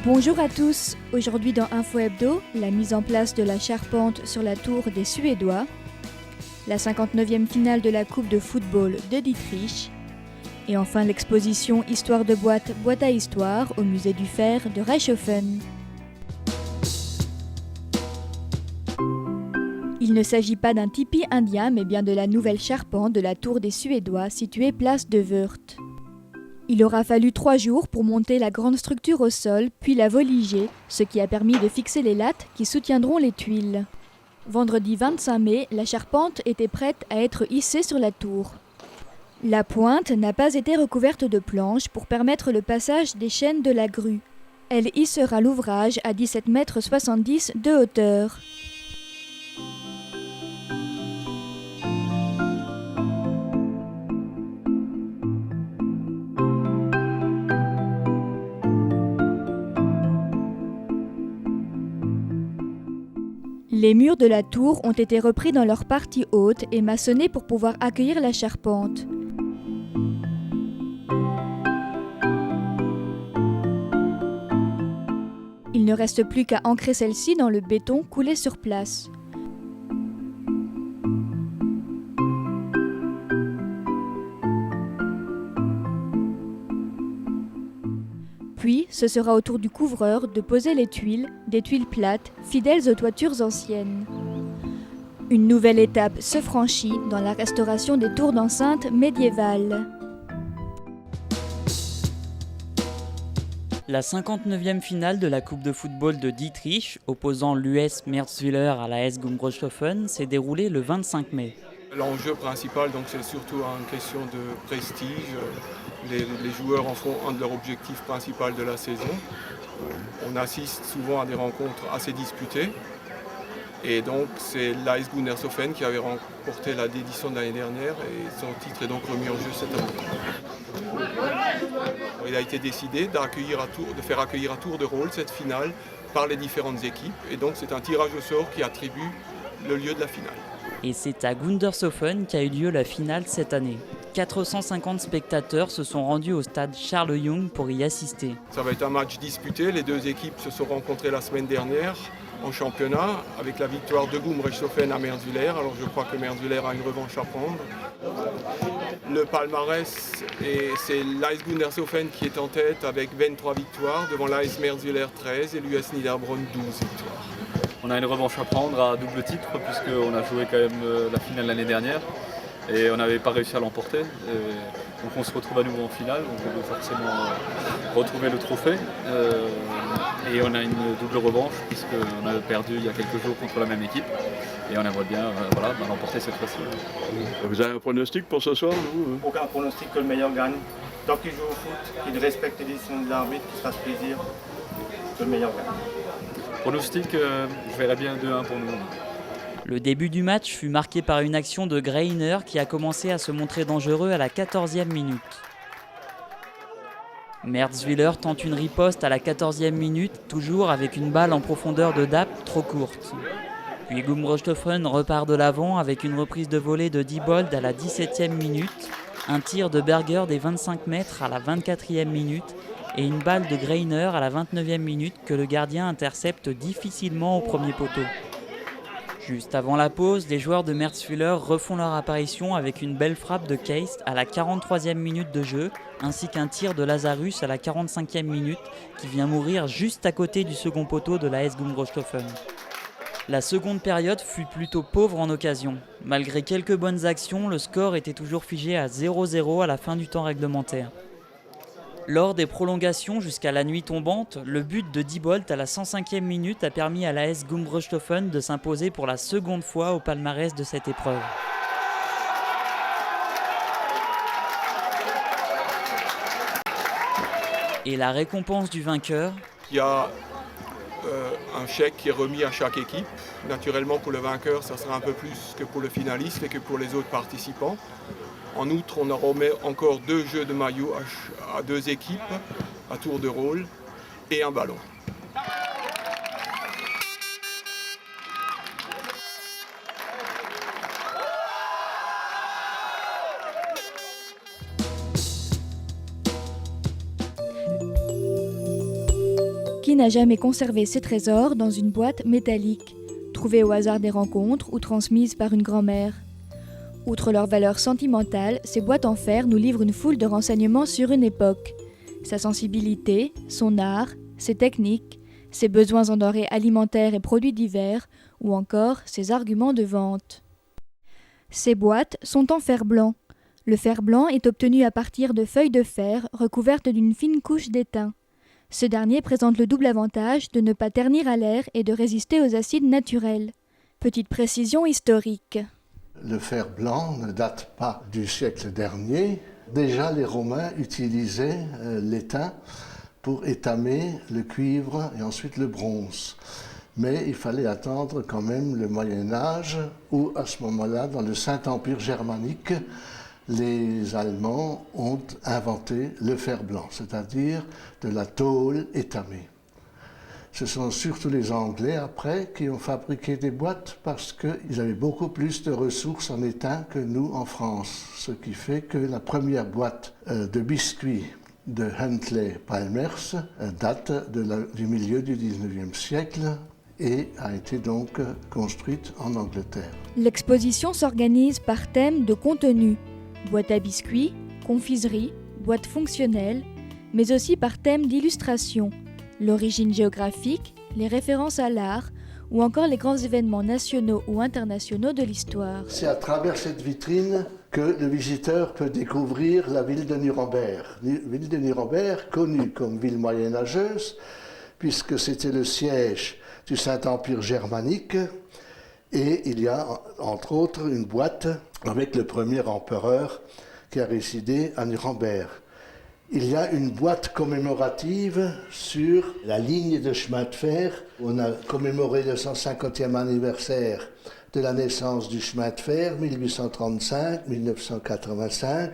Bonjour à tous, aujourd'hui dans Info Hebdo, la mise en place de la charpente sur la tour des Suédois, la 59e finale de la Coupe de football de Dietrich, et enfin l'exposition Histoire de boîte, boîte à histoire au musée du fer de Reichshoffen. Il ne s'agit pas d'un tipi indien mais bien de la nouvelle charpente de la tour des Suédois située place de Wörth. Il aura fallu 3 jours pour monter la grande structure au sol, puis la voliger, ce qui a permis de fixer les lattes qui soutiendront les tuiles. Vendredi 25 mai, la charpente était prête à être hissée sur la tour. La pointe n'a pas été recouverte de planches pour permettre le passage des chaînes de la grue. Elle hissera l'ouvrage à 17,70 m de hauteur. Les murs de la tour ont été repris dans leur partie haute et maçonnés pour pouvoir accueillir la charpente. Il ne reste plus qu'à ancrer celle-ci dans le béton coulé sur place. Puis, ce sera au tour du couvreur de poser les tuiles, des tuiles plates, fidèles aux toitures anciennes. Une nouvelle étape se franchit dans la restauration des tours d'enceinte médiévales. La 59e finale de la Coupe de football de Dietrich, opposant l'US Merzwiller à la AS Gumbrechtshoffen, s'est déroulée le 25 mai. L'enjeu principal, donc, c'est surtout une question de prestige. Les joueurs en font un de leurs objectifs principaux de la saison. On assiste souvent à des rencontres assez disputées. Et donc c'est l'AS Gumbrechtshoffen qui avait remporté l'édition de l'année dernière et son titre est donc remis en jeu cette année. Il a été décidé de faire accueillir à tour de rôle cette finale par les différentes équipes. Et donc c'est un tirage au sort qui attribue le lieu de la finale. Et c'est à Gundershofen qu'a eu lieu la finale cette année. 450 spectateurs se sont rendus au stade Charles Jung pour y assister. Ça va être un match disputé. Les deux équipes se sont rencontrées la semaine dernière en championnat avec la victoire de Gumbrechtshoffen à Merzwiller. Alors je crois que Merzwiller a une revanche à prendre. Le palmarès, c'est l'AS Gundershoffen qui est en tête avec 23 victoires devant l'AS Merzwiller 13 et l'US Niederbronn 12 victoires. On a une revanche à prendre à double titre puisqu'on a joué quand même la finale l'année dernière et on n'avait pas réussi à l'emporter. Donc on se retrouve à nouveau en finale, donc on veut forcément retrouver le trophée. Et on a une double revanche puisqu'on a perdu il y a quelques jours contre la même équipe et on aimerait bien l'emporter cette fois-ci. Vous avez un pronostic pour ce soir, vous? Aucun pronostic, que le meilleur gagne. Tant qu'il joue au foot, qu'il respecte les décisions de l'arbitre, qu'il se fasse plaisir, que le meilleur gagne. Pronostic, je verrais bien 2-1 pour nous. Le début du match fut marqué par une action de Greiner qui a commencé à se montrer dangereux à la 14e minute. Merzwiller tente une riposte à la 14e minute, toujours avec une balle en profondeur de Dapp trop courte. Puis Gumbrechtshoffen repart de l'avant avec une reprise de volée de Diebold à la 17e minute, un tir de Berger des 25 mètres à la 24e minute et une balle de Greiner à la 29e minute que le gardien intercepte difficilement au premier poteau. Juste avant la pause, les joueurs de Merzwiller refont leur apparition avec une belle frappe de Keist à la 43e minute de jeu, ainsi qu'un tir de Lazarus à la 45e minute qui vient mourir juste à côté du second poteau de l'AS Gumbrechtshoffen. La seconde période fut plutôt pauvre en occasion. Malgré quelques bonnes actions, le score était toujours figé à 0-0 à la fin du temps réglementaire. Lors des prolongations jusqu'à la nuit tombante, le but de Diebold à la 105e minute a permis à l'AS Gumbrechtshoffen de s'imposer pour la seconde fois au palmarès de cette épreuve. Et la récompense du vainqueur? Il y a un chèque qui est remis à chaque équipe. Naturellement, pour le vainqueur, ça sera un peu plus que pour le finaliste et que pour les autres participants. En outre, on remet encore 2 jeux de maillot à 2 équipes, à tour de rôle, et un ballon. Personne n'a jamais conservé ses trésors dans une boîte métallique, trouvée au hasard des rencontres ou transmise par une grand-mère. Outre leur valeur sentimentale, ces boîtes en fer nous livrent une foule de renseignements sur une époque. Sa sensibilité, son art, ses techniques, ses besoins en denrées alimentaires et produits divers, ou encore ses arguments de vente. Ces boîtes sont en fer blanc. Le fer blanc est obtenu à partir de feuilles de fer recouvertes d'une fine couche d'étain. Ce dernier présente le double avantage de ne pas ternir à l'air et de résister aux acides naturels. Petite précision historique. Le fer blanc ne date pas du siècle dernier. Déjà, les Romains utilisaient l'étain pour étamer le cuivre et ensuite le bronze. Mais il fallait attendre quand même le Moyen-Âge où, à ce moment-là, dans le Saint-Empire germanique, les Allemands ont inventé le fer blanc, c'est-à-dire de la tôle étamée. Ce sont surtout les Anglais, après, qui ont fabriqué des boîtes parce qu'ils avaient beaucoup plus de ressources en étain que nous en France. Ce qui fait que la première boîte de biscuits de Huntley Palmers date du milieu du 19e siècle et a été donc construite en Angleterre. L'exposition s'organise par thème de contenu. Boîte à biscuits, confiserie, boîte fonctionnelle, mais aussi par thème d'illustration, l'origine géographique, les références à l'art ou encore les grands événements nationaux ou internationaux de l'histoire. C'est à travers cette vitrine que le visiteur peut découvrir la ville de Nuremberg. Ville de Nuremberg, connue comme ville moyenâgeuse, puisque c'était le siège du Saint-Empire germanique, et il y a entre autres une boîte avec le premier empereur qui a résidé à Nuremberg. Il y a une boîte commémorative sur la ligne de chemin de fer. On a commémoré le 150e anniversaire de la naissance du chemin de fer, 1835-1985.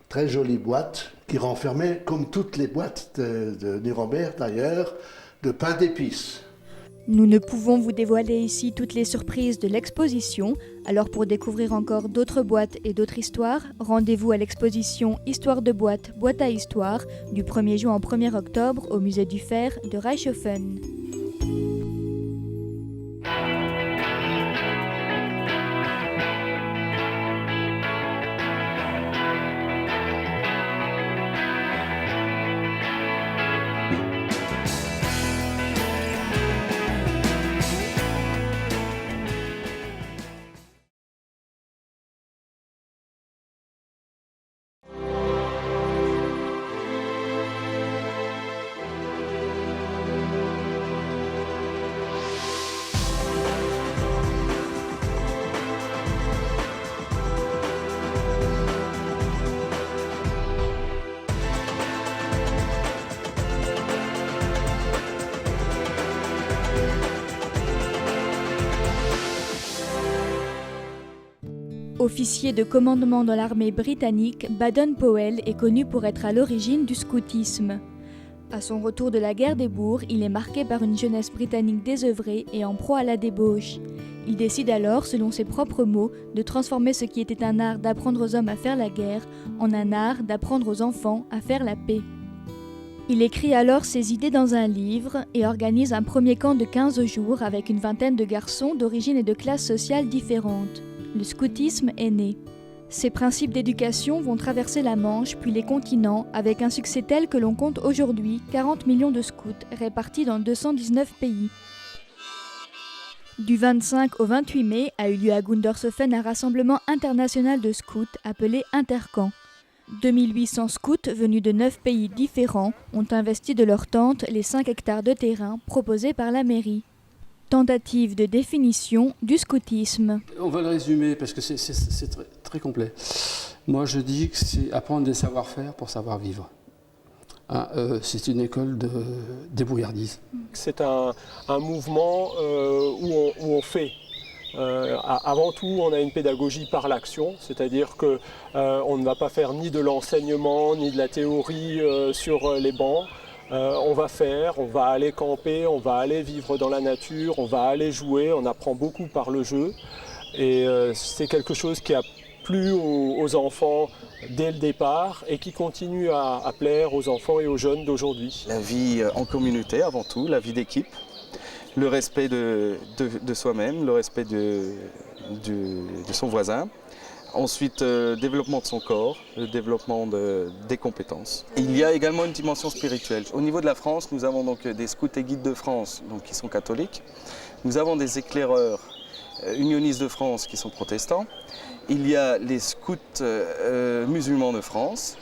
Très jolie boîte qui renfermait, comme toutes les boîtes de Nuremberg d'ailleurs, de pain d'épices. Nous ne pouvons vous dévoiler ici toutes les surprises de l'exposition, alors pour découvrir encore d'autres boîtes et d'autres histoires, rendez-vous à l'exposition Histoire de boîte, boîte à histoire, du 1er juin au 1er octobre au musée du fer de Reichshofen. Officier de commandement dans l'armée britannique, Baden-Powell est connu pour être à l'origine du scoutisme. À son retour de la guerre des bourgs, il est marqué par une jeunesse britannique désœuvrée et en proie à la débauche. Il décide alors, selon ses propres mots, de transformer ce qui était un art d'apprendre aux hommes à faire la guerre en un art d'apprendre aux enfants à faire la paix. Il écrit alors ses idées dans un livre et organise un premier camp de 15 jours avec une vingtaine de garçons d'origine et de classes sociales différentes. Le scoutisme est né. Ces principes d'éducation vont traverser la Manche puis les continents avec un succès tel que l'on compte aujourd'hui 40 millions de scouts répartis dans 219 pays. Du 25 au 28 mai a eu lieu à Gundershofen un rassemblement international de scouts appelé Intercamp. 2800 scouts venus de 9 pays différents ont investi de leurs tentes les 5 hectares de terrain proposés par la mairie. Tentative de définition du scoutisme. On va le résumer parce que c'est très, très complet. Moi je dis que c'est apprendre des savoir-faire pour savoir vivre. C'est une école de débrouillardise. C'est un mouvement où on fait. Avant tout, on a une pédagogie par l'action, c'est-à-dire qu'on ne va pas faire ni de l'enseignement ni de la théorie sur les bancs. On va faire, on va aller camper, on va aller vivre dans la nature, on va aller jouer, on apprend beaucoup par le jeu. Et c'est quelque chose qui a plu aux enfants dès le départ et qui continue à plaire aux enfants et aux jeunes d'aujourd'hui. La vie en communauté avant tout, la vie d'équipe, le respect de soi-même, le respect de son voisin. Ensuite, développement de son corps, le développement des compétences. Il y a également une dimension spirituelle. Au niveau de la France, nous avons donc des scouts et guides de France donc, qui sont catholiques. Nous avons des éclaireurs unionistes de France qui sont protestants. Il y a les scouts musulmans de France,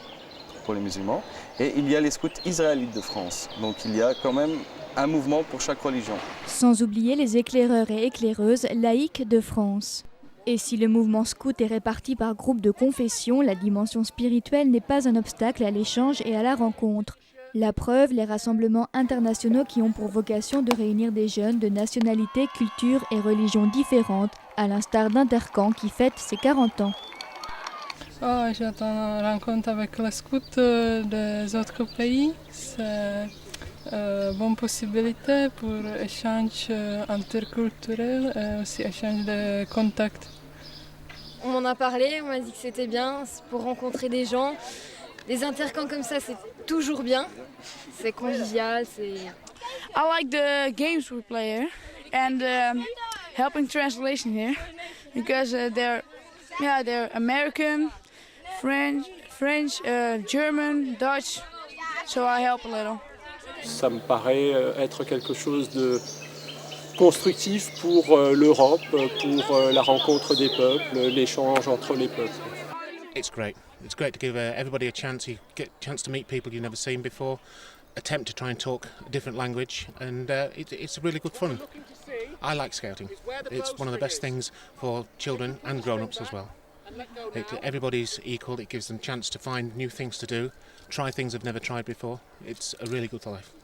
pour les musulmans, et il y a les scouts israélites de France. Donc il y a quand même un mouvement pour chaque religion. Sans oublier les éclaireurs et éclaireuses laïques de France. Et si le mouvement scout est réparti par groupe de confession, la dimension spirituelle n'est pas un obstacle à l'échange et à la rencontre. La preuve, les rassemblements internationaux qui ont pour vocation de réunir des jeunes de nationalités, cultures et religions différentes, à l'instar d'Intercamp qui fête ses 40 ans. J'attends une rencontre avec les scouts des autres pays. C'est une bonne possibilité pour échange interculturel et aussi échange de contacts. On m'en a parlé, on m'a dit que c'était bien, c'est pour rencontrer des gens. Des intercamps comme ça, c'est toujours bien. C'est convivial, c'est... I like the games we play here and helping translation here because they're American, French, German, Dutch, so I help a little. Ça me paraît être quelque chose de constructif pour l'Europe, pour la rencontre des peuples, l'échange entre les peuples. It's great. It's great to give everybody a chance. You get a chance to meet people you've never seen before, attempt to try and talk a different language, and it's really good fun. I like scouting. It's one of the best things for children and grown-ups as well. Everybody's equal. It gives them a chance to find new things to do, try things they've never tried before. It's a really good life.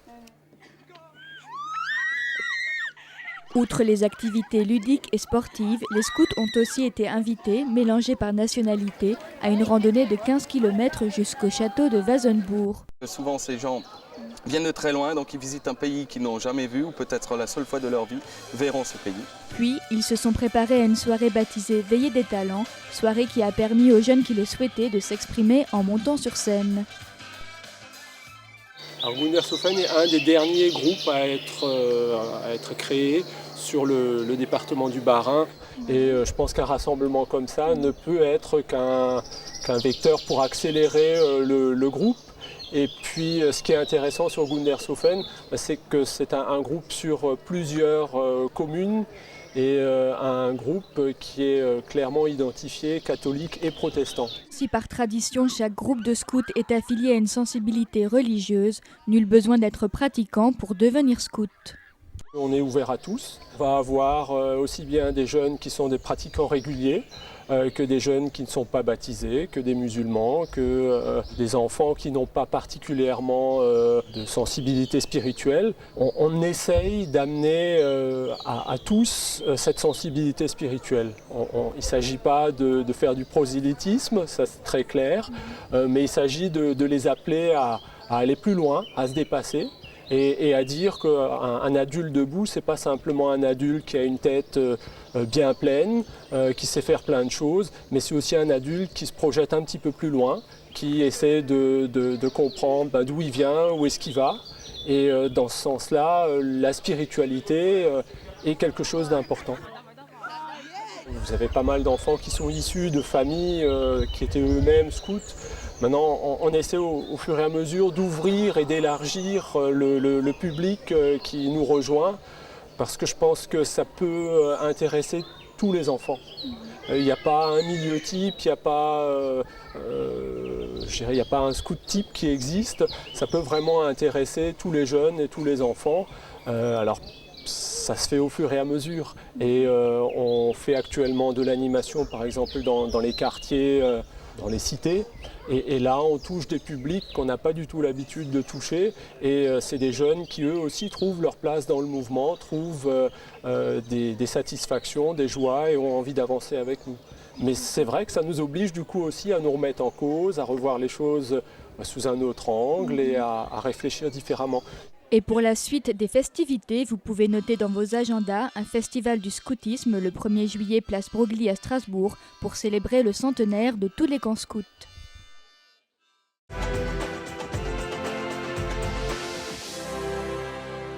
Outre les activités ludiques et sportives, les scouts ont aussi été invités, mélangés par nationalité, à une randonnée de 15 km jusqu'au château de Wazenbourg. Souvent ces gens viennent de très loin, donc ils visitent un pays qu'ils n'ont jamais vu ou peut-être la seule fois de leur vie verront ce pays. Puis, ils se sont préparés à une soirée baptisée Veillée des talents, soirée qui a permis aux jeunes qui le souhaitaient de s'exprimer en montant sur scène. Alors Gundershofen est un des derniers groupes à être créé sur le département du Bas-Rhin et je pense qu'un rassemblement comme ça ne peut être qu'un vecteur pour accélérer le groupe. Et puis ce qui est intéressant sur Gundershofen, c'est que c'est un groupe sur plusieurs communes et un groupe qui est clairement identifié catholique et protestant. Si par tradition chaque groupe de scouts est affilié à une sensibilité religieuse, nul besoin d'être pratiquant pour devenir scout. On est ouvert à tous. On va avoir aussi bien des jeunes qui sont des pratiquants réguliers, que des jeunes qui ne sont pas baptisés, que des musulmans, que des enfants qui n'ont pas particulièrement de sensibilité spirituelle. On essaye d'amener à tous cette sensibilité spirituelle. Il ne s'agit pas de faire du prosélytisme, ça c'est très clair, mais il s'agit de les appeler à aller plus loin, à se dépasser. Et à dire qu'un adulte debout, ce n'est pas simplement un adulte qui a une tête bien pleine, qui sait faire plein de choses, mais c'est aussi un adulte qui se projette un petit peu plus loin, qui essaie de comprendre d'où il vient, où est-ce qu'il va. Et dans ce sens-là, la spiritualité est quelque chose d'important. Vous avez pas mal d'enfants qui sont issus de familles qui étaient eux-mêmes scouts. Maintenant, on essaie au fur et à mesure d'ouvrir et d'élargir le public qui nous rejoint, parce que je pense que ça peut intéresser tous les enfants. Il n'y a pas un milieu type, il n'y a pas, il n'y a pas un scout type qui existe. Ça peut vraiment intéresser tous les jeunes et tous les enfants. Alors, ça se fait au fur et à mesure. Et on fait actuellement de l'animation, par exemple, dans les quartiers, dans les cités. Et là, on touche des publics qu'on n'a pas du tout l'habitude de toucher. Et c'est des jeunes qui, eux aussi, trouvent leur place dans le mouvement, trouvent des satisfactions, des joies et ont envie d'avancer avec nous. Mais c'est vrai que ça nous oblige du coup aussi à nous remettre en cause, à revoir les choses sous un autre angle et à réfléchir différemment. Et pour la suite des festivités, vous pouvez noter dans vos agendas un festival du scoutisme le 1er juillet place Broglie à Strasbourg pour célébrer le centenaire de tous les camps scouts.